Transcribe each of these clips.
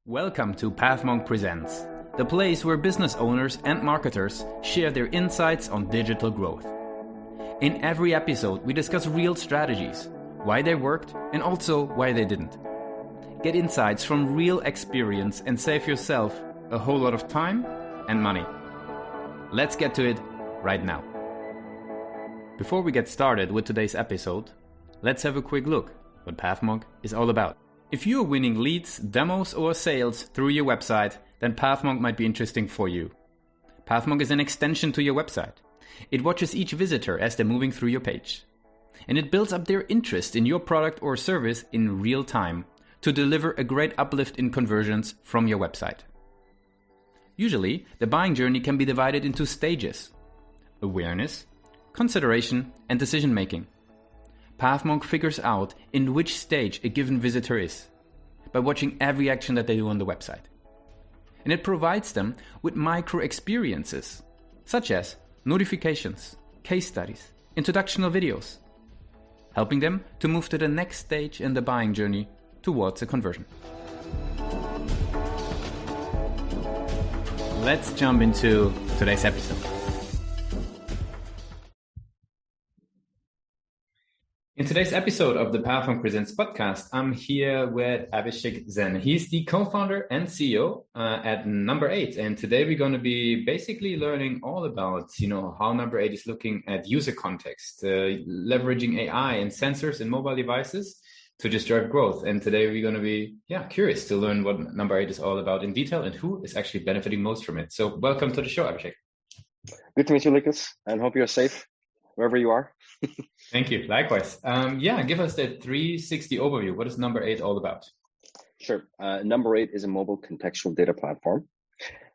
Welcome to Pathmonk Presents, the place where business owners and marketers share their insights on digital growth. In every episode, we discuss real strategies, why they worked, and also why they didn't. Get insights from real experience and save yourself a whole lot of time and money. Let's get to it right now. Before we get started with today's episode, let's have a quick look what Pathmonk is all about. If you're winning leads, demos, or sales through your website, then Pathmonk might be interesting for you. Pathmonk is an extension to your website. It watches each visitor as they're moving through your page. And it builds up their interest in your product or service in real time to deliver a great uplift in conversions from your website. Usually, the buying journey can be divided into stages: awareness, consideration, and decision making. Pathmonk figures out in which stage a given visitor is by watching every action that they do on the website. And it provides them with micro experiences, such as notifications, case studies, introductional videos, helping them to move to the next stage in the buying journey towards a conversion. Let's jump into today's episode. In today's episode of the Pathmonk Presents podcast, I'm here with Abhishek Sen. He's the co-founder and CEO at NumberEight. And today we're going to be basically learning all about, how NumberEight is looking at user context, leveraging AI and sensors in mobile devices to just drive growth. And today we're going to be curious to learn what NumberEight is all about in detail and who is actually benefiting most from it. So welcome to the show, Abhishek. Good to meet you, Lucas, and hope you're safe wherever you are. Thank you. Likewise. Give us that 360 overview. What is NumberEight all about? Sure. NumberEight is a mobile contextual data platform.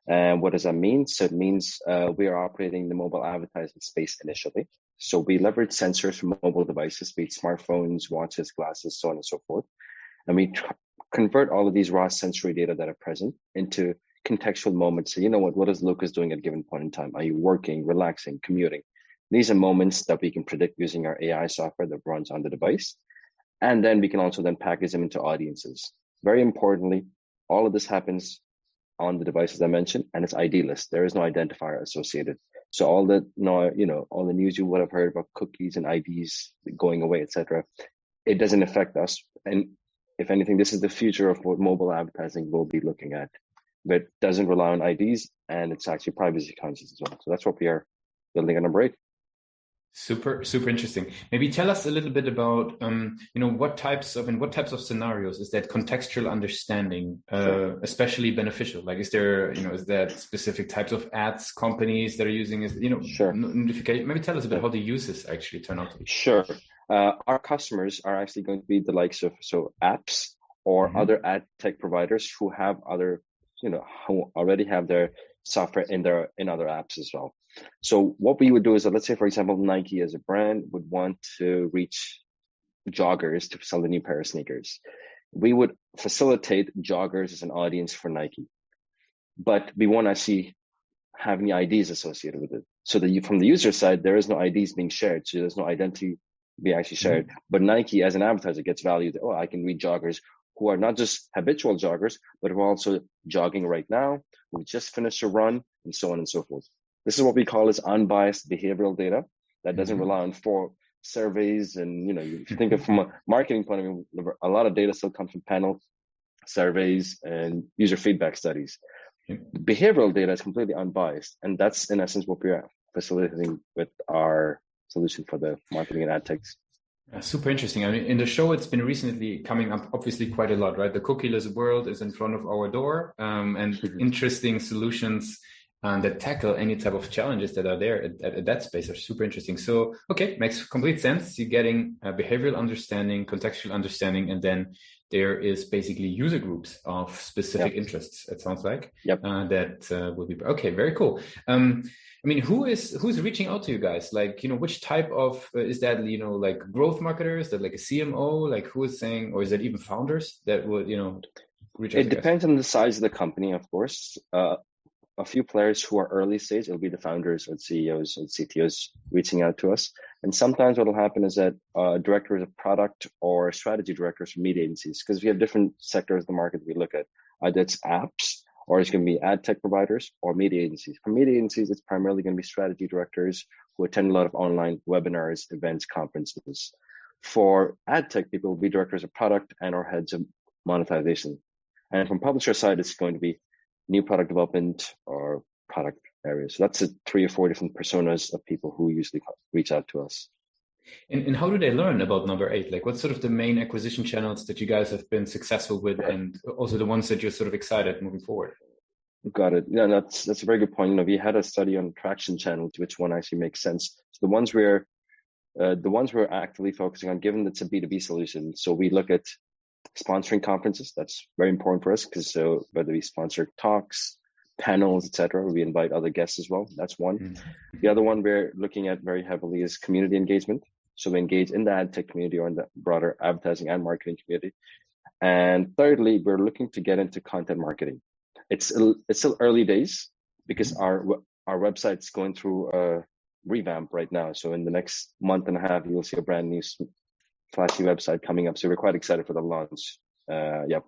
And what does that mean? So it means we are operating the mobile advertising space initially. So we leverage sensors from mobile devices, be it smartphones, watches, glasses, so on and so forth. And we convert all of these raw sensory data that are present into contextual moments. So what is Lucas doing at a given point in time? Are you working, relaxing, commuting? These are moments that we can predict using our AI software that runs on the device. And then we can also then package them into audiences. Very importantly, all of this happens on the device, as I mentioned, and it's ID-less. There is no identifier associated. So all the news you would have heard about cookies and IDs going away, etc., it doesn't affect us. And if anything, this is the future of what mobile advertising will be looking at. But it doesn't rely on IDs, and it's actually privacy conscious as well. So that's what we are building at NumberEight. Super, super interesting. Maybe tell us a little bit about, what types of scenarios is that contextual understanding especially beneficial? Like, is that specific types of ads companies that are using Sure. Notification? Maybe tell us about how the uses actually turn out to be. Sure. Our customers are actually going to be the likes of apps or other ad tech providers who have who already have their software in other apps as well. So what we would do is that, let's say, for example, Nike as a brand would want to reach joggers to sell a new pair of sneakers. We would facilitate joggers as an audience for Nike, but we won't actually have any IDs associated with it. So that from the user side, there is no IDs being shared. So there's no identity being actually shared. But Nike as an advertiser gets value that, I can read joggers who are not just habitual joggers, but who are also jogging right now, who just finished a run, and so on and so forth. This is what we call as unbiased behavioral data that doesn't rely on surveys. And, if you think of from a marketing point of view, a lot of data still comes from panel surveys and user feedback studies. Behavioral data is completely unbiased. And that's, in essence, what we are facilitating with our solution for the marketing and ad techs. Super interesting. I mean, in the show, it's been recently coming up, obviously, quite a lot, right? The cookieless world is in front of our door, and interesting solutions that tackle any type of challenges that are there at that space are super interesting. So, okay, makes complete sense. You're getting behavioral understanding, contextual understanding, and then there is basically user groups of specific interests, it sounds like. That will be, okay, very cool. Who's reaching out to you guys? Like, which type of, is that, like growth marketers, that like a CMO, like who is saying, or is that even founders that would, reach out to you guys? It depends on the size of the company, of course. A few players who are early stage, it'll be the founders or CEOs or CTOs reaching out to us. And sometimes what will happen is that directors of product or strategy directors from media agencies, because we have different sectors of the market we look at. Either it's apps, or it's going to be ad tech providers or media agencies. For media agencies, it's primarily going to be strategy directors who attend a lot of online webinars, events, conferences. For ad tech, people will be directors of product and or heads of monetization. And from publisher side, it's going to be new product development or product areas. So that's 3 or 4 different personas of people who usually reach out to us. And how do they learn about NumberEight? Like, what's sort of the main acquisition channels that you guys have been successful with, and also the ones that you're sort of excited moving forward? Got it. Yeah, that's a very good point. We had a study on traction channels, which one actually makes sense. So the ones we're actively focusing on, given that it's a B2B solution. So we look at sponsoring conferences. That's very important for us because whether we sponsor talks, panels, etc., we invite other guests as well. That's one. Mm-hmm. The other one we're looking at very heavily is community engagement. So we engage in the ad tech community or in the broader advertising and marketing community. And thirdly, we're looking to get into content marketing. It's still early days because our website's going through a revamp right now. So in the next month and a half, you'll see a brand new flashy website coming up. So we're quite excited for the launch. Yep.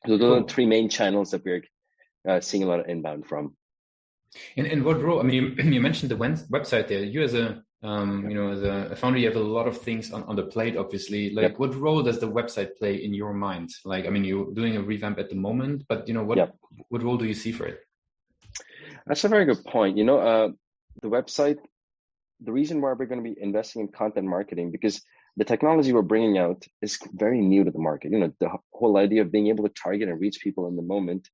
So those are the 3 main channels that we're seeing a lot of inbound from. And what role? I mean, you mentioned the website there. You as a as a founder, you have a lot of things on the plate, obviously. Like, what role does the website play in your mind? Like, I mean, you're doing a revamp at the moment, but what role do you see for it? That's a very good point. The website, the reason why we're going to be investing in content marketing, because the technology we're bringing out is very new to the market. The whole idea of being able to target and reach people in the moment,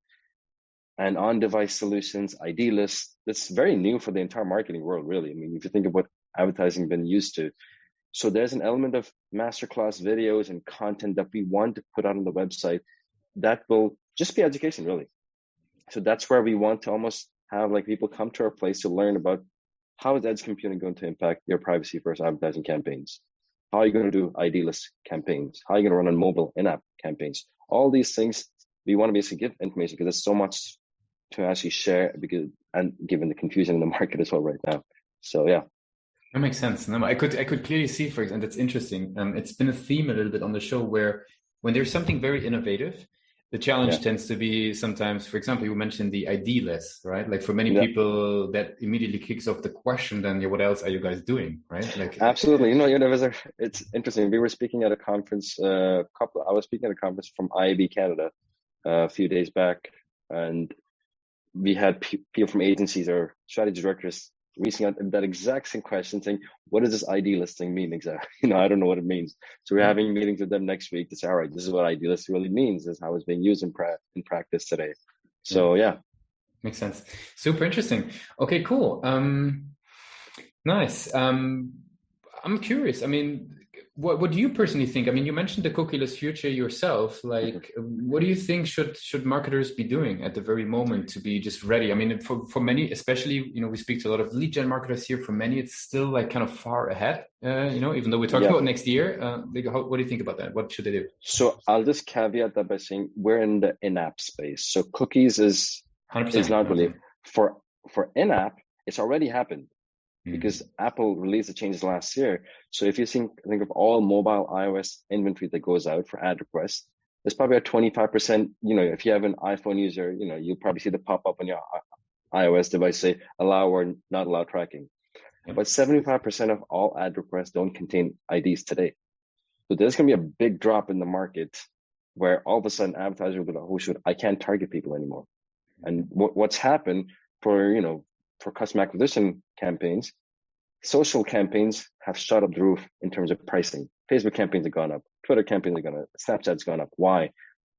and on-device solutions, ID lists, that's very new for the entire marketing world, really. I mean, if you think of what advertising been used to. So there's an element of masterclass videos and content that we want to put out on the website that will just be education, really. So that's where we want to almost have people come to our place to learn about how is edge computing going to impact your privacy first advertising campaigns? How are you going to do ID list campaigns? How are you going to run on mobile in-app campaigns? All these things, we want to basically give information because there's so much to actually share and given the confusion in the market as well right now. So yeah. That makes sense. No, I could clearly see, for example, that's interesting. It's been a theme a little bit on the show where when there's something very innovative, the challenge tends to be sometimes, for example, you mentioned the ID list, right? Like for many people that immediately kicks off the question, then what else are you guys doing, right? Like absolutely. It's interesting. We were speaking at a conference, I was speaking at a conference from IAB Canada a few days back, and we had people from agencies or strategy directors reaching out that exact same question saying, what does this ID listing mean exactly? I don't know what it means. So we're having meetings with them next week to say, all right, this is what ID listing really means. This is how it's being used in practice today. So yeah. Makes sense. Super interesting. Okay, cool. Nice. I'm curious. I mean, what do you personally think? I mean, you mentioned the cookieless future yourself. Like, what do you think should marketers be doing at the very moment to be just ready? I mean, for many, especially, we speak to a lot of lead gen marketers here. For many, it's still kind of far ahead, even though we're talking about next year. What do you think about that? What should they do? So I'll just caveat that by saying we're in the in-app space. So cookies is 100%. Not really. For in-app, it's already happened. Because Apple released the changes last year. So if you think of all mobile iOS inventory that goes out for ad requests, there's probably a 25%, if you have an iPhone user, you'll probably see the pop-up on your iOS device say allow or not allow tracking. But 75% of all ad requests don't contain IDs today. So there's going to be a big drop in the market where all of a sudden advertisers will be like, oh shoot, I can't target people anymore. And what's happened for customer acquisition campaigns, social campaigns have shot up the roof in terms of pricing. Facebook campaigns have gone up. Twitter campaigns have gone up. Snapchat's gone up. Why?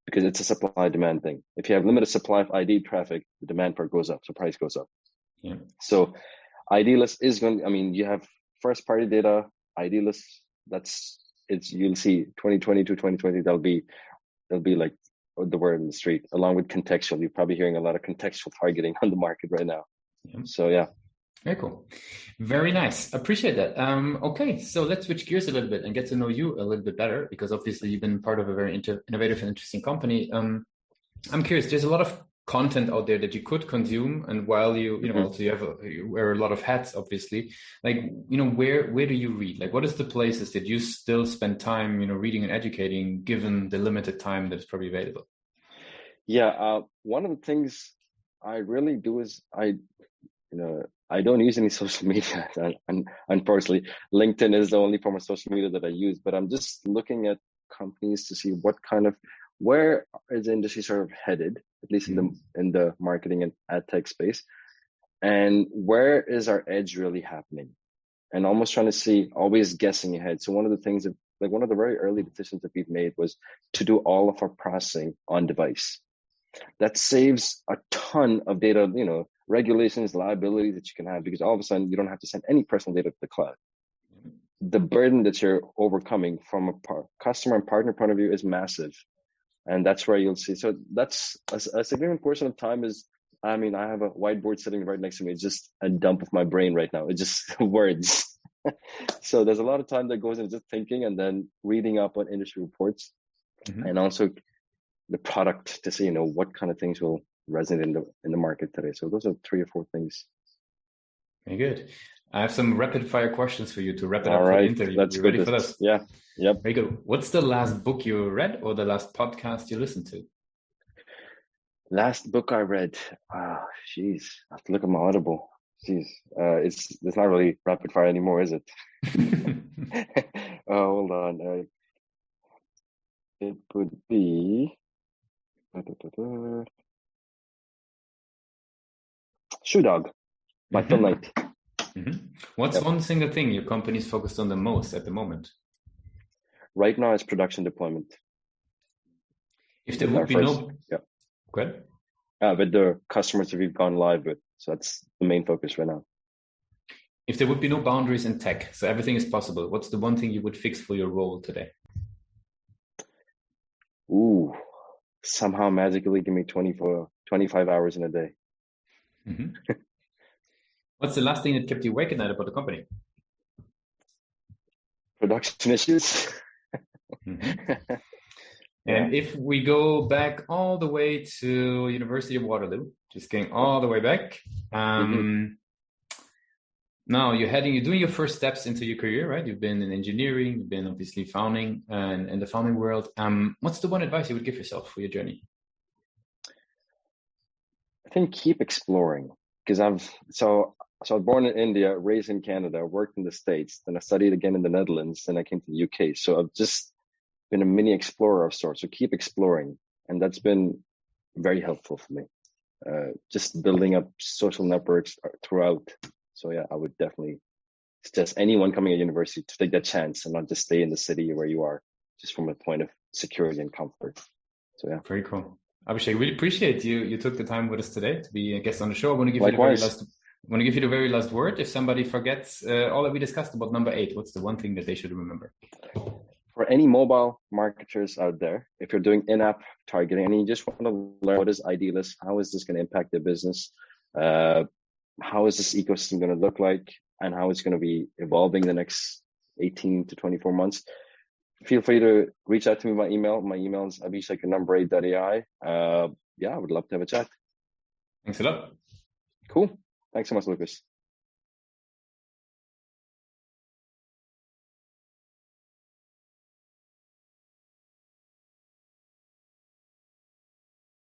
Because it's a supply demand thing. If you have limited supply of ID traffic, the demand for it goes up, so price goes up. Yeah. So ID list is you have first party data, ID lists, you'll see 2020 to 2020, they'll be like the word in the street, along with contextual. You're probably hearing a lot of contextual targeting on the market right now. So yeah. Very cool. Very nice. Appreciate that. Okay, so let's switch gears a little bit and get to know you a little bit better, because obviously you've been part of a very innovative and interesting company. I'm curious, there's a lot of content out there that you could consume, and while also you wear a lot of hats, obviously, where do you read? Like, what is the places that you still spend time, reading and educating, given the limited time that's probably available? Yeah, one of the things I really do is I don't use any social media. And unfortunately, LinkedIn is the only form of social media that I use. But I'm just looking at companies to see where is the industry sort of headed, at least in the marketing and ad tech space, and where is our edge really happening, and almost trying to see, always guessing ahead. So one of the things that, like one of the very early decisions that we've made was to do all of our processing on device. That saves a ton of data, regulations, liabilities that you can have, because all of a sudden you don't have to send any personal data to the cloud. The burden that you're overcoming from a customer and partner point of view is massive. And that's where you'll see. So that's a significant portion of time is, I have a whiteboard sitting right next to me. It's just a dump of my brain right now. It's just words. So there's a lot of time that goes into just thinking and then reading up on industry reports, and also the product to see, what kind of things will resonate in the market today. So those are 3 or 4 things. Very good. I have some rapid fire questions for you to wrap it up All for right, the interview. let's You go ready for this? Yeah. Yep. Very good. What's the last book you read or the last podcast you listened to? Last book I read. Jeez. I have to look at my Audible. Jeez. It's not really rapid fire anymore, is it? Hold on. It would be Shoe Dog by Phil Knight. What's one single thing your company is focused on the most at the moment? Right now, it's production deployment. If there would be no... Yeah. Go ahead. With the customers that we've gone live with. So that's the main focus right now. If there would be no boundaries in tech, so everything is possible, what's the one thing you would fix for your role today? Ooh, somehow magically give me 25 hours in a day. What's the last thing that kept you awake at night about the company? Production issues. And if we go back all the way to University of Waterloo, just going all the way back, now you're doing your first steps into your career, right? You've been in engineering, you've been obviously founding and in the founding world. What's the one advice you would give yourself for your journey? I think keep exploring, because I was born in India, raised in Canada, worked in the States, then I studied again in the Netherlands, then I came to the UK. So I've just been a mini explorer of sorts. So keep exploring. And that's been very helpful for me. Just building up social networks throughout. So yeah, I would definitely suggest anyone coming to university to take that chance and not just stay in the city where you are, just from a point of security and comfort. So yeah. Very cool. Abhishek, really appreciate you took the time with us today to be a guest on the show. I want to give you the very last word. If somebody forgets all that we discussed about NumberEight, what's the one thing that they should remember? For any mobile marketers out there, if you're doing in-app targeting and you just want to learn what is idealist, how is this going to impact their business, how is this ecosystem going to look like, and how it's going to be evolving the next 18 to 24 months, feel free to reach out to me by email. My email is abhishek@numbereight.ai. I would love to have a chat. Thanks a lot. Cool. Thanks so much, Lucas.